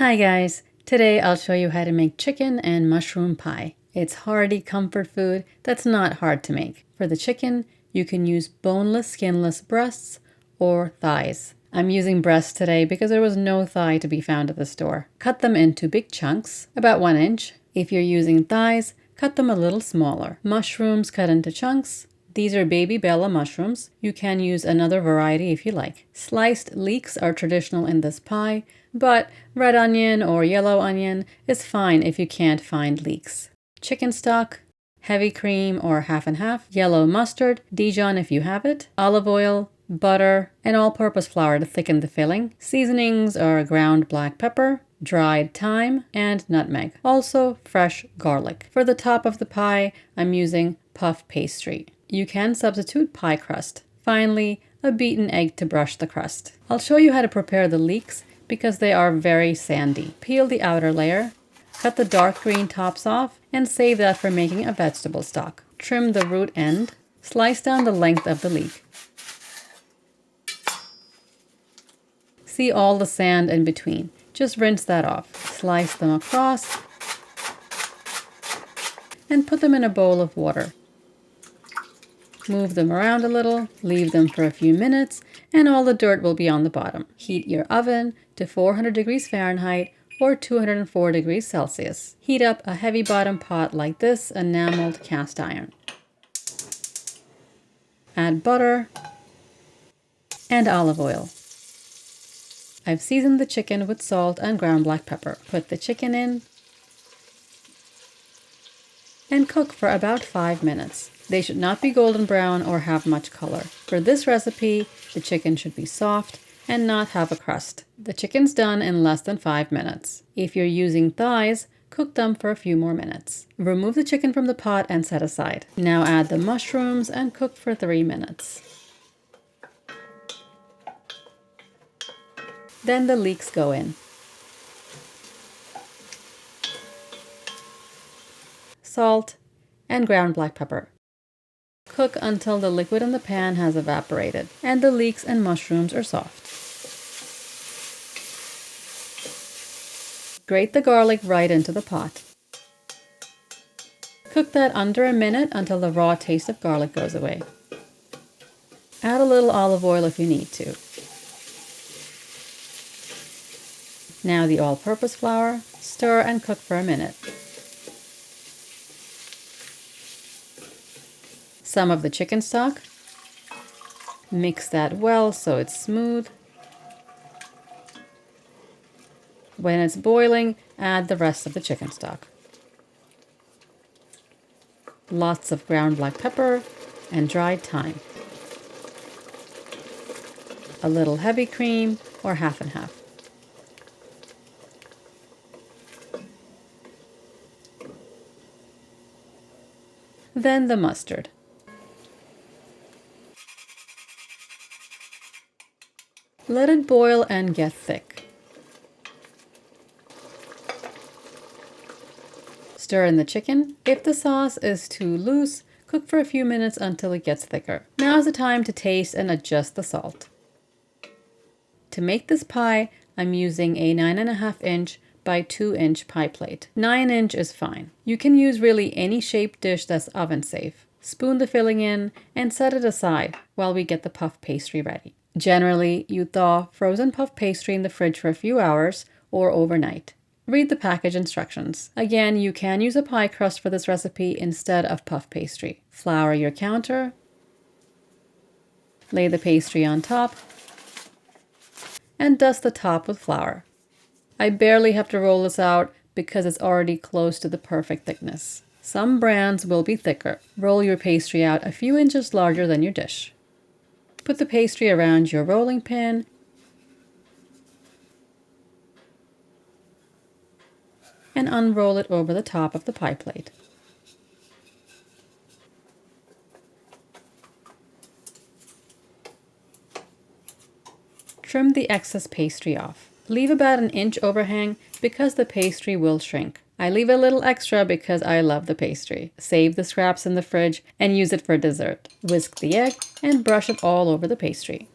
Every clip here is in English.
Hi guys! Today I'll show you how to make chicken and mushroom pie. It's hearty comfort food that's not hard to make. For the chicken, you can use boneless, skinless breasts or thighs. I'm using breasts today because there was no thigh to be found at the store. Cut them into big chunks, about 1 inch. If you're using thighs, cut them a little smaller. Mushrooms cut into chunks. These are baby Bella mushrooms. You can use another variety if you like. Sliced leeks are traditional in this pie, but red onion or yellow onion is fine if you can't find leeks. Chicken stock, heavy cream or half and half, yellow mustard, Dijon if you have it, olive oil, butter, and all-purpose flour to thicken the filling. Seasonings are ground black pepper, dried thyme, and nutmeg. Also fresh garlic. For the top of the pie, I'm using puff pastry. You can substitute pie crust. Finally, a beaten egg to brush the crust. I'll show you how to prepare the leeks because they are very sandy. Peel the outer layer, cut the dark green tops off, and save that for making a vegetable stock. Trim the root end, slice down the length of the leek. See all the sand in between. Just rinse that off. Slice them across and put them in a bowl of water. Move them around a little, leave them for a few minutes, and all the dirt will be on the bottom. Heat your oven to 400 degrees Fahrenheit or 204 degrees Celsius. Heat up a heavy bottom pot like this enameled cast iron. Add butter and olive oil. I've seasoned the chicken with salt and ground black pepper. Put the chicken in and cook for about 5 minutes. They should not be golden brown or have much color. For this recipe, the chicken should be soft and not have a crust. The chicken's done in less than 5 minutes. If you're using thighs, cook them for a few more minutes. Remove the chicken from the pot and set aside. Now add the mushrooms and cook for 3 minutes. Then the leeks go in. Salt and ground black pepper. Cook until the liquid in the pan has evaporated and the leeks and mushrooms are soft. Grate the garlic right into the pot. Cook that under a minute until the raw taste of garlic goes away. Add a little olive oil if you need to. Now the all-purpose flour. Stir and cook for a minute. Some of the chicken stock. Mix that well so it's smooth. When it's boiling, add the rest of the chicken stock. Lots of ground black pepper and dried thyme. A little heavy cream or half and half. Then the mustard. Let it boil and get thick. Stir in the chicken. If the sauce is too loose, cook for a few minutes until it gets thicker. Now is the time to taste and adjust the salt. To make this pie, I'm using a 9.5 inch by 2 inch pie plate. 9 inch is fine. You can use really any shaped dish that's oven safe. Spoon the filling in and set it aside while we get the puff pastry ready. Generally, you thaw frozen puff pastry in the fridge for a few hours or overnight. Read the package instructions. Again, you can use a pie crust for this recipe instead of puff pastry. Flour your counter. Lay the pastry on top and dust the top with flour. I barely have to roll this out because it's already close to the perfect thickness. Some brands will be thicker. Roll your pastry out a few inches larger than your dish. Put the pastry around your rolling pin and unroll it over the top of the pie plate. Trim the excess pastry off. Leave about an inch overhang because the pastry will shrink. I leave a little extra because I love the pastry. Save the scraps in the fridge and use it for dessert. Whisk the egg and brush it all over the pastry.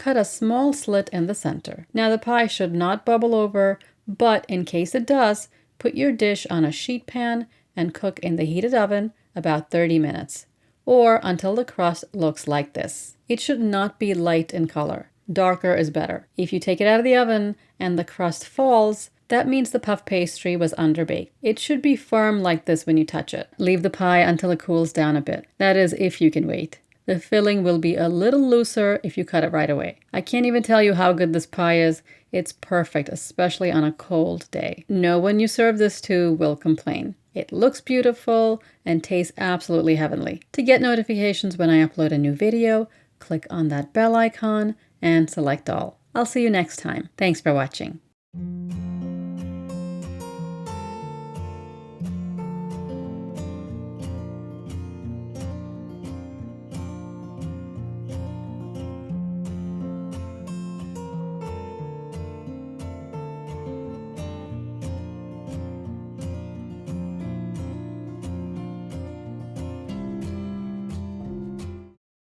cut a small slit in the center. Now the pie should not bubble over, but in case it does, put your dish on a sheet pan and cook in the heated oven about 30 minutes, or until the crust looks like this. It should not be light in color. Darker is better. If you take it out of the oven and the crust falls, that means the puff pastry was underbaked. It should be firm like this when you touch it. Leave the pie until it cools down a bit. That is, if you can wait. The filling will be a little looser if you cut it right away. I can't even tell you how good this pie is. It's perfect, especially on a cold day. No one you serve this to will complain. It looks beautiful and tastes absolutely heavenly. To get notifications when I upload a new video, click on that bell icon and select all. I'll see you next time. Thanks for watching.